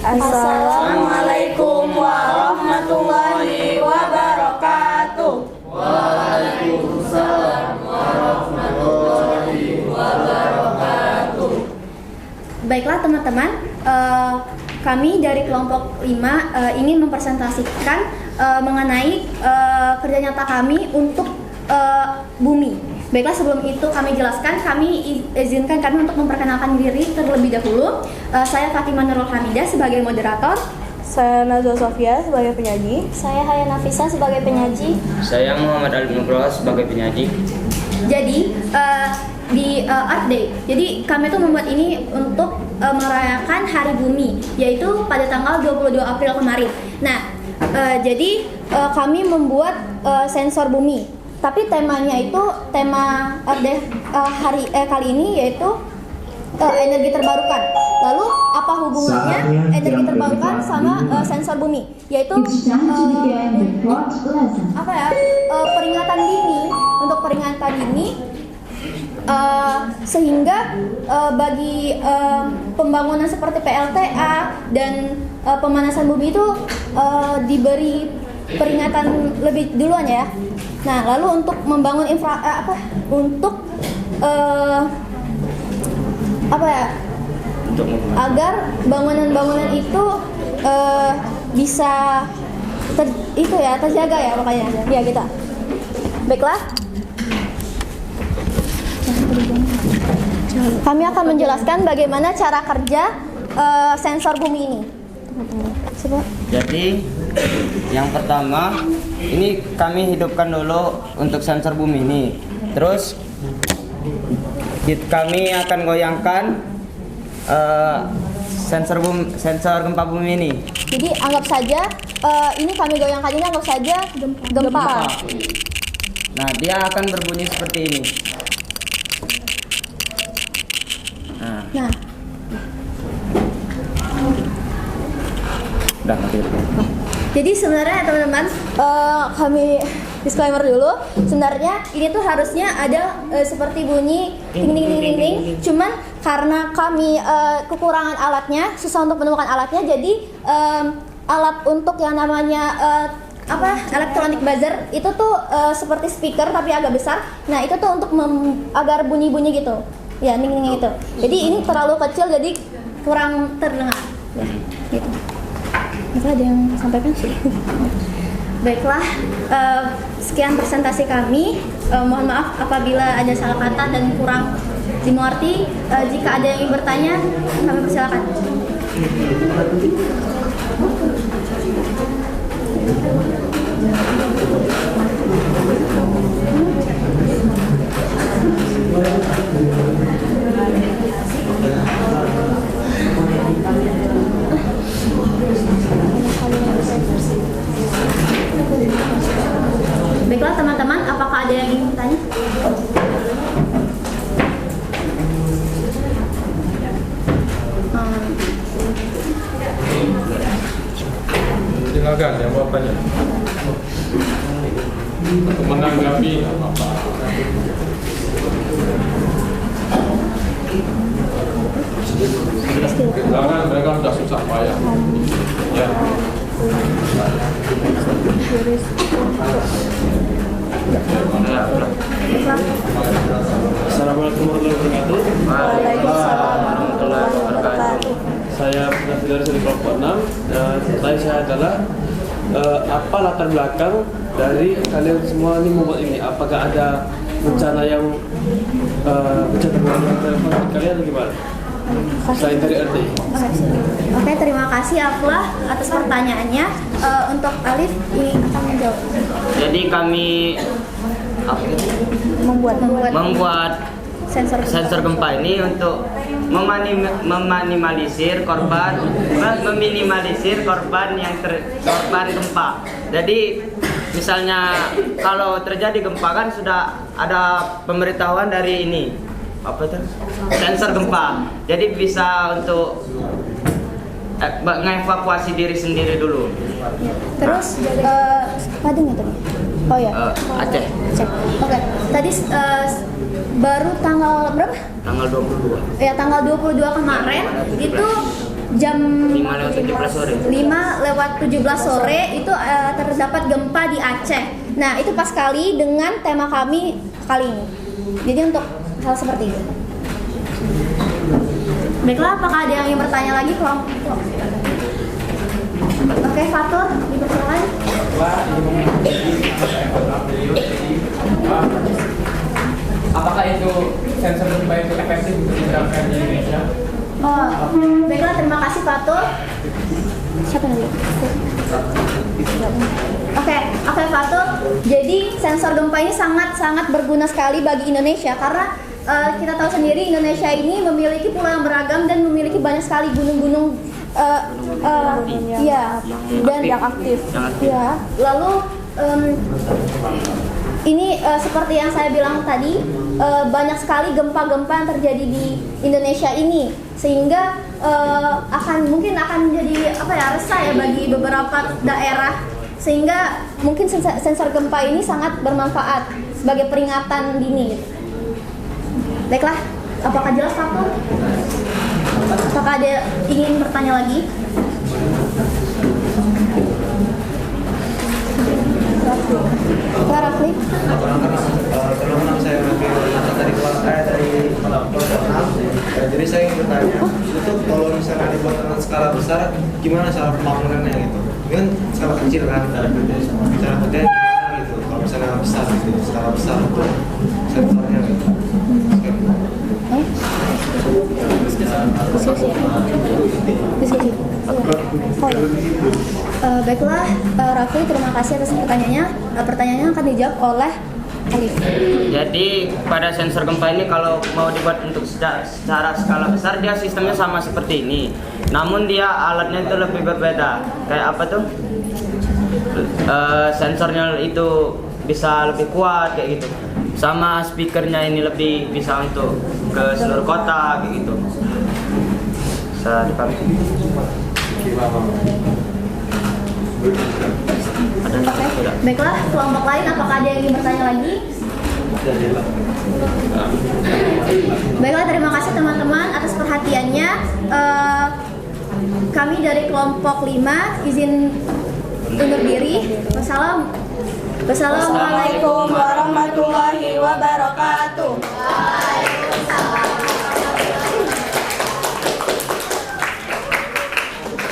Assalamualaikum warahmatullahi wabarakatuh. Waalaikumsalam warahmatullahi wabarakatuh. Baiklah teman-teman, kami dari kelompok 5 ingin mempresentasikan mengenai kerja nyata kami untuk bumi. Baiklah, sebelum itu kami jelaskan, izinkan kami untuk memperkenalkan diri terlebih dahulu. Saya Fatimah Nurul Hamidah sebagai moderator. Saya Nazwa Sofia sebagai penyaji. Saya Haya Nafisa sebagai penyaji. Saya Muhammad Ali Nugroho sebagai penyaji. Jadi di Earth Day, jadi kami tuh membuat ini untuk merayakan Hari Bumi, yaitu pada tanggal 22 April kemarin. Nah, jadi kami membuat sensor bumi. Tapi temanya itu tema Earth Day kali ini yaitu energi terbarukan. Lalu apa hubungannya energi terbarukan sama sensor bumi? Yaitu peringatan dini, untuk peringatan dini sehingga bagi pembangunan seperti PLTA dan pemanasan bumi itu diberi peringatan lebih duluan ya. Nah, lalu untuk membangun agar bangunan-bangunan itu bisa terjaga ya makanya. Ya kita. Baiklah. Kami akan menjelaskan bagaimana cara kerja sensor bumi ini. Jadi yang pertama, ini kami hidupkan dulu untuk sensor bumi ini. Terus kami akan goyangkan sensor gempa bumi ini. Jadi anggap saja ini kami goyangkan, ini anggap saja gempa. Nah, dia akan berbunyi seperti ini. Nah, udah mati. jadi sebenarnya teman-teman, kami disclaimer dulu. Sebenarnya ini tuh harusnya ada seperti bunyi ting ting ting ting ting. Cuman karena kami kekurangan alatnya, susah untuk menemukan alatnya, jadi alat untuk yang namanya electronic buzzer itu tuh seperti speaker tapi agak besar. Nah, itu tuh untuk agar bunyi-bunyi gitu. Ya, ning-ning itu. Jadi ini terlalu kecil jadi kurang terdengar. Ya, gitu. Maka ada yang sampaikan sih. Baiklah, sekian presentasi kami. Mohon maaf apabila ada salah kata dan kurang dimengerti. Jika ada yang ingin bertanya, kami persilakan. Baiklah teman-teman, apakah ada yang ingin bertanya? Silakan jawabannya. Untuk menanggapi apa? Silakan, mereka sudah susah payah. Ya. Assalamualaikum warahmatullahi wabarakatuh. Waalaikumsalam warahmatullahi wabarakatuh. Saya Nasir dari kelompok 6 dan pertanyaan saya adalah apa latar belakang dari kalian semua ini membuat ini? Apakah ada bencana yang bencana buat kalian atau gimana? Selain dari RT. Oke, terima kasih Aflah atas pertanyaannya. Untuk Alif ini akan menjawab. Jadi kami membuat sensor gempa ini untuk meminimalisir korban korban gempa. Jadi misalnya kalau terjadi gempa kan sudah ada pemberitahuan dari ini sensor gempa. Jadi bisa untuk mengevakuasi diri sendiri dulu. Terus Padang ya tadi? Oh ya. Aceh. Oke. Tadi baru tanggal berapa? Tanggal 22. Ya, tanggal 22 kemarin itu jam 5:17 sore. 5:17 sore itu terdapat gempa di Aceh. Nah, itu pas sekali dengan tema kami kali ini. Jadi untuk hal seperti itu. Baiklah, apakah ada yang ingin bertanya lagi kelompok? Oke, Fatur, dipersilakan. Apakah itu sensor gempa itu efektif untuk diterapkan di Indonesia? Oh, baiklah, terima kasih Fatur. Siapa lagi? Oke Fatur. Jadi sensor gempa ini sangat berguna sekali bagi Indonesia karena kita tahu sendiri Indonesia ini memiliki pulau yang beragam dan memiliki banyak sekali gunung-gunung dan yang aktif. ya. Lalu ini seperti yang saya bilang tadi, banyak sekali gempa-gempa yang terjadi di Indonesia ini, sehingga mungkin akan menjadi resah ya bagi beberapa daerah, sehingga mungkin sensor gempa ini sangat bermanfaat sebagai peringatan dini. Baiklah, apakah jelas Fatur? Apakah ada ingin bertanya lagi? Rafli. Teman-teman saya dari kelas dari kelompok 6. Jadi saya ingin bertanya, itu kalau misalnya dibuat dengan skala besar, gimana cara pembangunannya gitu? Ini kan skala kecil kan, cara kerjanya gimana gitu? Kalau misalnya besar gitu, skala besar untuk sensornya gitu. Diskusi. Baiklah, Rafli, terima kasih atas pertanyaannya. Pertanyaannya akan dijawab oleh Alif. Jadi pada sensor gempa ini kalau mau dibuat untuk secara skala besar dia sistemnya sama seperti ini. Namun dia alatnya itu lebih berbeda. Kayak apa tuh? Sensornya itu bisa lebih kuat kayak gitu. Sama speakernya ini lebih bisa untuk ke seluruh kota kayak gitu. Bisa dipahami? Oke. Baiklah, kelompok lain apakah ada yang ingin bertanya lagi? Baiklah, terima kasih teman-teman atas perhatiannya. Kami dari kelompok 5 izin undur diri. Wassalamualaikum Assalamualaikum warahmatullahi wabarakatuh.